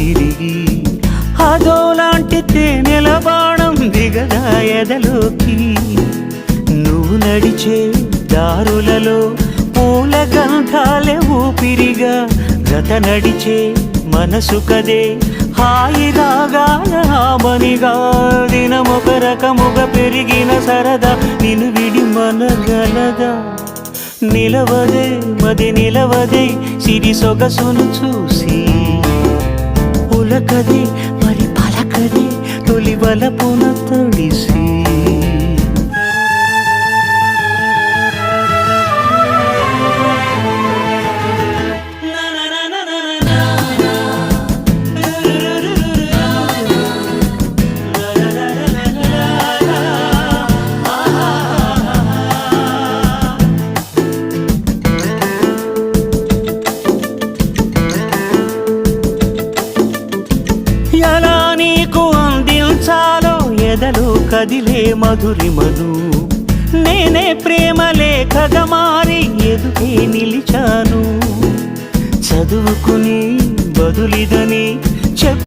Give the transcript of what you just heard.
తిరిగి అదోలాంటి తేనెల బాణం దిగదా ఎదలోకి నువ్వు నడిచే దారులలో పూల గంధాలే ఊపిరిగా గత నడిచే మనసు కదే హాయి రాగాల హామనిగా దినమొక రకముగా పెరిగిన సరదా నిన్ను విడి మనగలదా నిలవదే మది నిలవదే సిరి సొగసును చూసి పులకదే మరి పలకదే తొలి వలపున తడిసి ఎలా నీకు అందించాలో ఎదలో కదిలే మధురిమను నేనే ప్రేమ లేఖగా మారి ఎదుటే నిలిచాను చదువుకుని బదులిదని